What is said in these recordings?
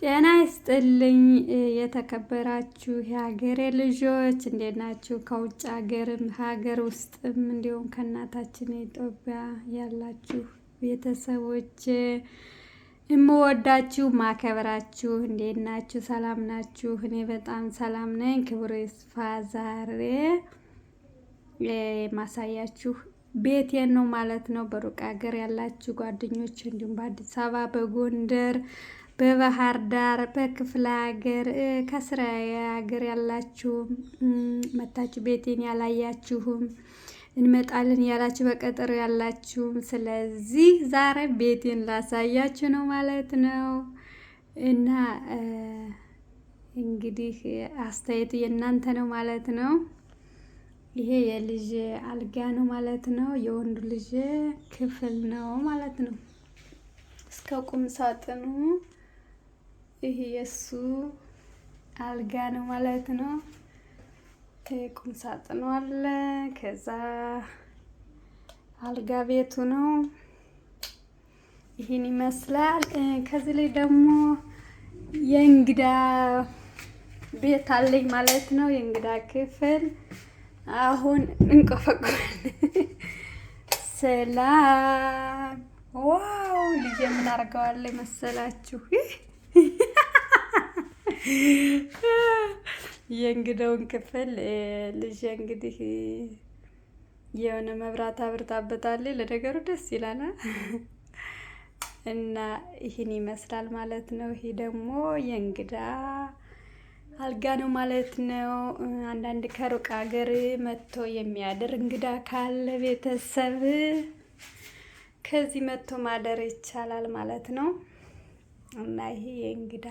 ጤና ይስጥልኝ የተከበራችሁ የሀገሬ ልጆች እንዴት ናችሁ? ከውጭ ሀገርም ሀገር ውስጥም እንዲሁም ከእናታችን ኢትዮጵያ ያላችሁ ቤተሰቦች እምወዳችሁ ማከብራችሁ እንዴት ናችሁ? ሰላም ናችሁ? እኔ በጣም ሰላም ነኝ። ክብሩ ይስፋ። ዛሬ ማሳያችሁ ቤቴን ነው ማለት ነው። በሩቅ ሀገር ያላችሁ ጓደኞች እንዲሁም በአዲስ አበባ፣ በጎንደር፣ በባህር ዳር፣ በክፍለ ሀገር፣ ከስራ ሀገር ያላችሁ መታችሁ ቤቴን ያላያችሁም እንመጣለን ያላችሁ በቀጠሮ ያላችሁም፣ ስለዚህ ዛሬ ቤቴን ላሳያችሁ ነው ማለት ነው። እና እንግዲህ አስተያየቱ የእናንተ ነው ማለት ነው። ይሄ የልጅ አልጋ ነው ማለት ነው። የወንዱ ልጅ ክፍል ነው ማለት ነው። እስከ ቁም ሳጥኑ ይሄ የሱ አልጋ ነው ማለት ነው። ቁም ሳጥኑ አለ። ከዛ አልጋ ቤቱ ነው። ይሄን ይመስላል። ከዚህ ላይ ደግሞ የእንግዳ ቤት አለኝ ማለት ነው። የእንግዳ ክፍል አሁን እንቆፈቆፋለን። ሰላም ዋው! ልጅ ምን አድርገዋለሁ መሰላችሁ? የእንግዳውን ክፍል ልጅ እንግዲህ የሆነ መብራት አብርታበታለች። ለነገሩ ደስ ይላል እና ይህን ይመስላል ማለት ነው። ይሄ ደግሞ የእንግዳ አልጋ ነው ማለት ነው። አንዳንድ ከሩቅ ሀገር መጥቶ የሚያድር እንግዳ ካለ ቤተሰብ ከዚህ መጥቶ ማደር ይቻላል ማለት ነው። እና ይሄ የእንግዳ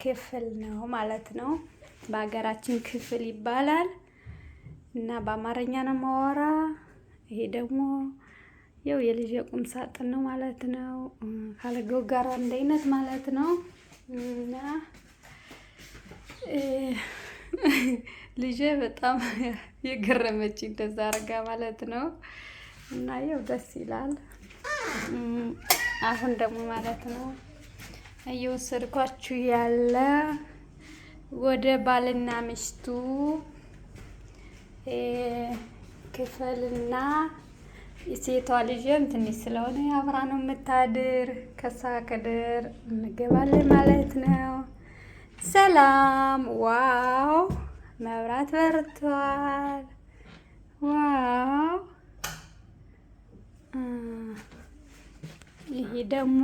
ክፍል ነው ማለት ነው። በሀገራችን ክፍል ይባላል እና በአማርኛ ነው ማወራ። ይሄ ደግሞ ያው የልጅ ቁም ሳጥን ነው ማለት ነው። ካልጋው ጋር አንድ አይነት ማለት ነው። እና ልጄ በጣም የገረመች እንደዛ አርጋ ማለት ነው። እና ያው ደስ ይላል። አሁን ደግሞ ማለት ነው እየወሰድኳችሁ ያለ ወደ ባልና ሚስቱ ክፍልና የሴቷ ልጅም ትንሽ ስለሆነ አብራ ነው የምታድር። ከሳ ከድር እንገባለን ማለት ነው። ሰላም ዋው! መብራት በርቷል። ዋው! ይሄ ደግሞ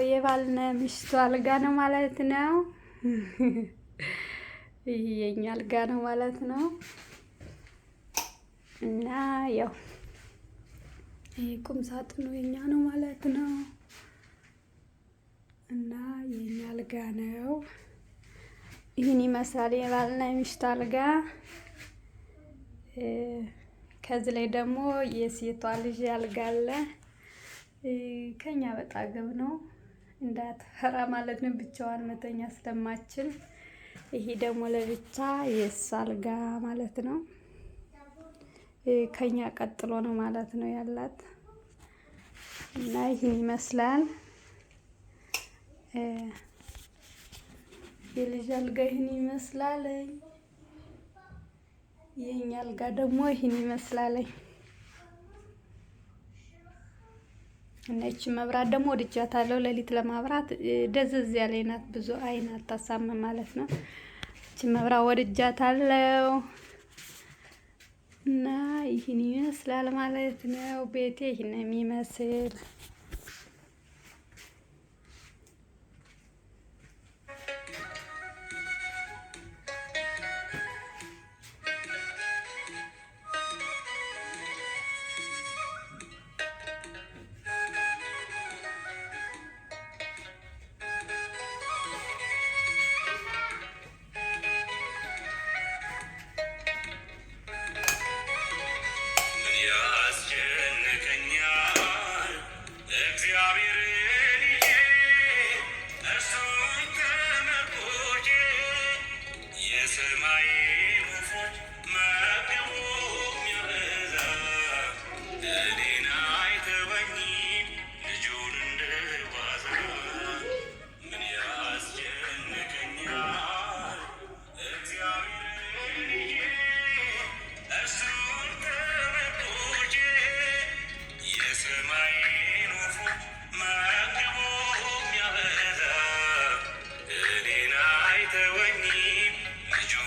የባልና ሚስቱ አልጋ ነው ማለት ነው። ይሄ የኛ አልጋ ነው ማለት ነው። እና ያው ይሄ ቁም ሳጥኑ የኛ ነው ማለት ነው። እና የኛ አልጋ ነው። ይህን ይመስላል የባልና የሚስት አልጋ። ከዚህ ላይ ደግሞ የሴቷ ልጅ አልጋ አለ። ከኛ በጣገብ ነው እንዳትፈራ ማለት ነው። ብቻዋን መተኛ ስለማችል ይሄ ደግሞ ለብቻ የእሷ አልጋ ማለት ነው። ከኛ ቀጥሎ ነው ማለት ነው ያላት። እና ይህን ይመስላል የልጅ አልጋ ይህን ይመስላል። የኛ አልጋ ደግሞ ይህን ይመስላል። እና እቺ መብራት ደግሞ ወድጃታለሁ። ሌሊት ለማብራት ደዘዝ ያለ ናት። ብዙ አይን አታሳምም ማለት ነው። እቺ መብራት ወድጃታለሁ። እና ይህን ይመስላል ማለት ነው። ቤቴ ይህን የሚመስል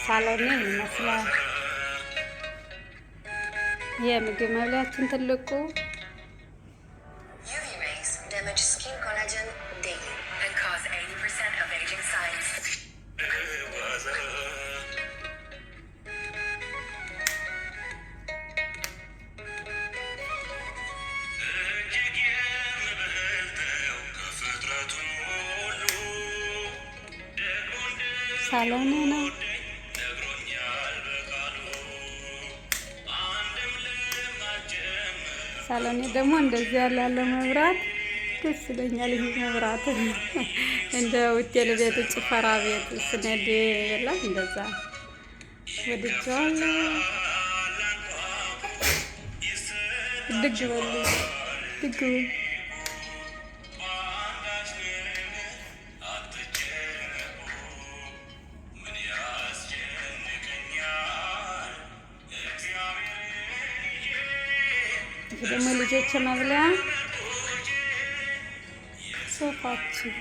ሳሎን ይመስላል። የምግብ መብሊያችን ትልቁ ሳሎን ነው። ሳሎን ደግሞ እንደዚህ ያለ መብራት ደስ ይለኛል። ይሄ መብራት እንደ ሆቴል ቤት ጭፈራ ቤት ስነድ የለም እንደዛ ወድጄዋለሁ። ድግ በሉ ድግ ደግሞ ልጆች መብለያ ሶፋችን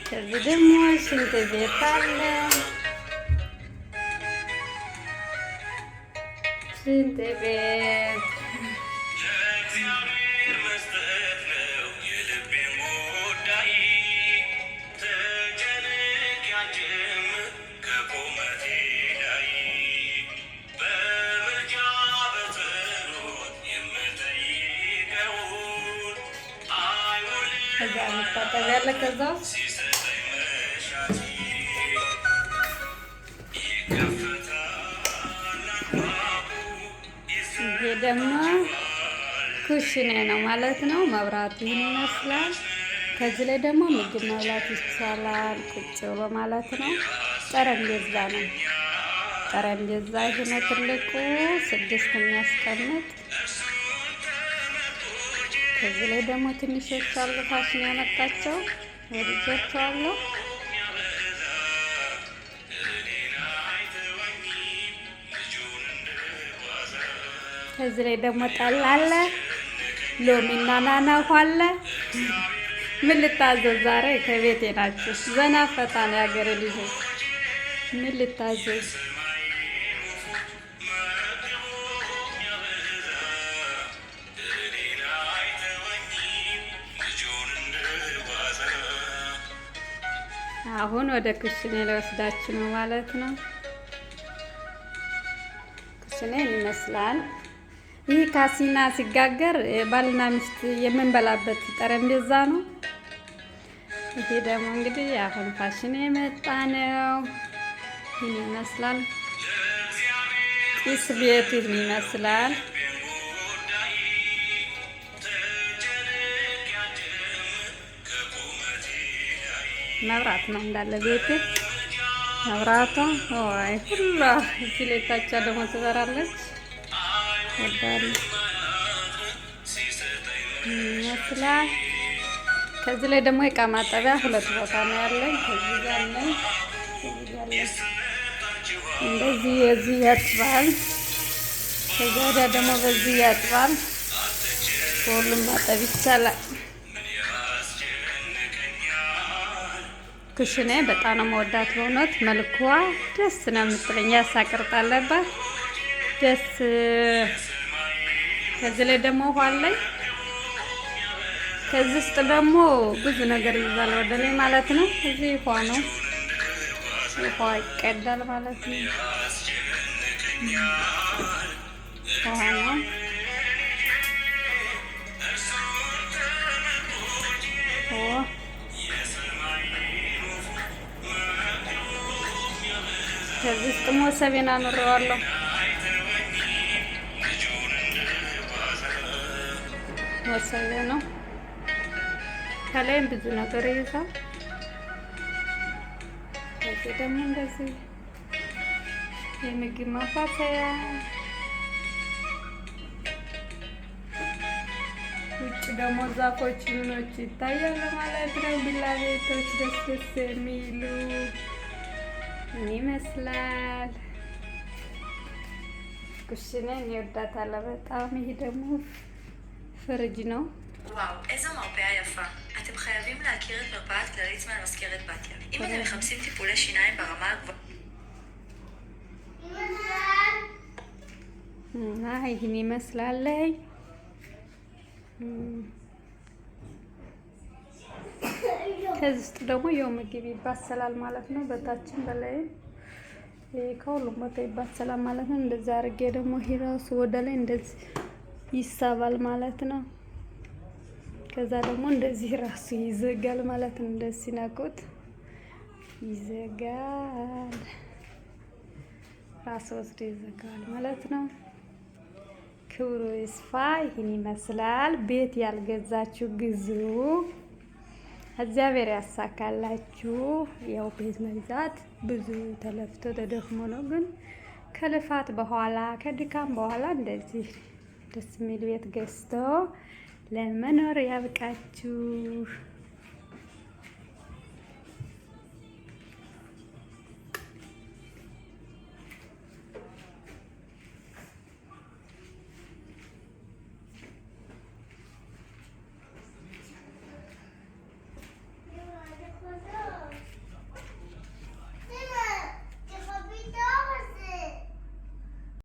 ከዚህ ደግሞ ሽንት ቤት አለ። ሽንት ቤት ከዛ መታጠቢያ አለ። ከዛ ይሄ ደግሞ ኩሽና ነው ማለት ነው። መብራቱ ይህን ይመስላል። ከዚህ ላይ ደግሞ ምግብ መብላት ይቻላል ቁጭ ብሎ ማለት ነው። ጠረጴዛ ነው። ጠረጴዛ ይሄ ነው ትልቁ 6 የሚያስቀምጥ። ከዚህ ላይ ደግሞ ትንሾች አሉ ፋሽን ያመጣቸው ወድጃቸዋለሁ። ከዚህ ላይ ደግሞ ጠላ አለ፣ ሎሚና ናናው አለ። ምን ልታዘዝ ዛሬ ከቤቴ ናችሁ? ዘና ፈታ ነው ያገሬ ልጆች። ምን ልታዘዝ? አሁን ወደ ኩሽኔ ልወስዳችሁ ነው ማለት ነው። ኩሽኔን ይመስላል። ይህ ካሲና ሲጋገር ባልና ሚስት የምንበላበት ጠረጴዛ ነው። ይሄ ደግሞ እንግዲህ አሁን ፋሽን የመጣ ነው። ይህን ይመስላል። ጢስ ቤት ይህን ይመስላል። መብራት ነው እንዳለ ቤት መብራቷ ወይ ሁላ ፊሌታቻ ደግሞ ትበራለች። ወዳለ ይመስላል። ከዚህ ላይ ደግሞ የዕቃ ማጠቢያ 2 ቦታ ነው ያለኝ። ከዚህ ጋር ነው እንደዚህ የዚህ ያጥባል። ከዛ ወዲያ ደግሞ በዚህ ያጥባል። ሁሉም ማጠብ ይቻላል። ኩሽኔ በጣም ነው የምወዳት በእውነት መልኳ ደስ ነው የምትለኝ። ያሳቅርጥ አለባት ደስ። ከዚህ ላይ ደግሞ ውሃ ላይ ከዚህ ውስጥ ደግሞ ብዙ ነገር ይዛል ወደ ላይ ማለት ነው። እዚህ ውሃ ነው፣ ውሃ ይቀዳል ማለት ነው። ውሃ ነው። ከዚህ ውስጥ ሞሰቤን አኑረዋለሁ። ሞሰቤ ነው። ከላይም ብዙ ነገር ይይዛል። ከዚህ ደግሞ እንደዚህ የምግብ ማባሰያ፣ ውጭ ደግሞ ዛፎች ምኖች ይታያሉ ማለት ነው። ቢላ ቤቶች ደስ ደስ የሚሉ ምን ይመስላል። ኩሽኔን እወዳታለሁ በጣም። ይሄ ደግሞ ፍሪጅ ነው። וואו, איזו מרפאה יפה. אתם חייבים להכיר את מרפאת כלליצמן מזכרת בתיה. אם אתם מחפשים טיפולי שיניים ברמה הגבוהה... ይህን ይመስላል። ከዚህ ውስጥ ደግሞ ያው ምግብ ይባሰላል ማለት ነው። በታችን በላይም ከሁሉም ቦታ ይባሰላል ማለት ነው። እንደዛ አድርጌ ደግሞ ይሄ ራሱ ወደ ላይ እንደዚህ ይሳባል ማለት ነው። ከዛ ደግሞ እንደዚህ ራሱ ይዘጋል ማለት ነው። እንደዚህ ነቁት ይዘጋል፣ ራሱ ወስዶ ይዘጋል ማለት ነው። ክብሩ ይስፋ። ይህን ይመስላል። ቤት ያልገዛችሁ ግዙ፣ እግዚአብሔር ያሳካላችሁ። ያው ቤት መግዛት ብዙ ተለፍቶ ተደክሞ ነው፣ ግን ከልፋት በኋላ ከድካም በኋላ እንደዚህ ደስ የሚል ቤት ገዝቶ ለመኖር ያብቃችሁ።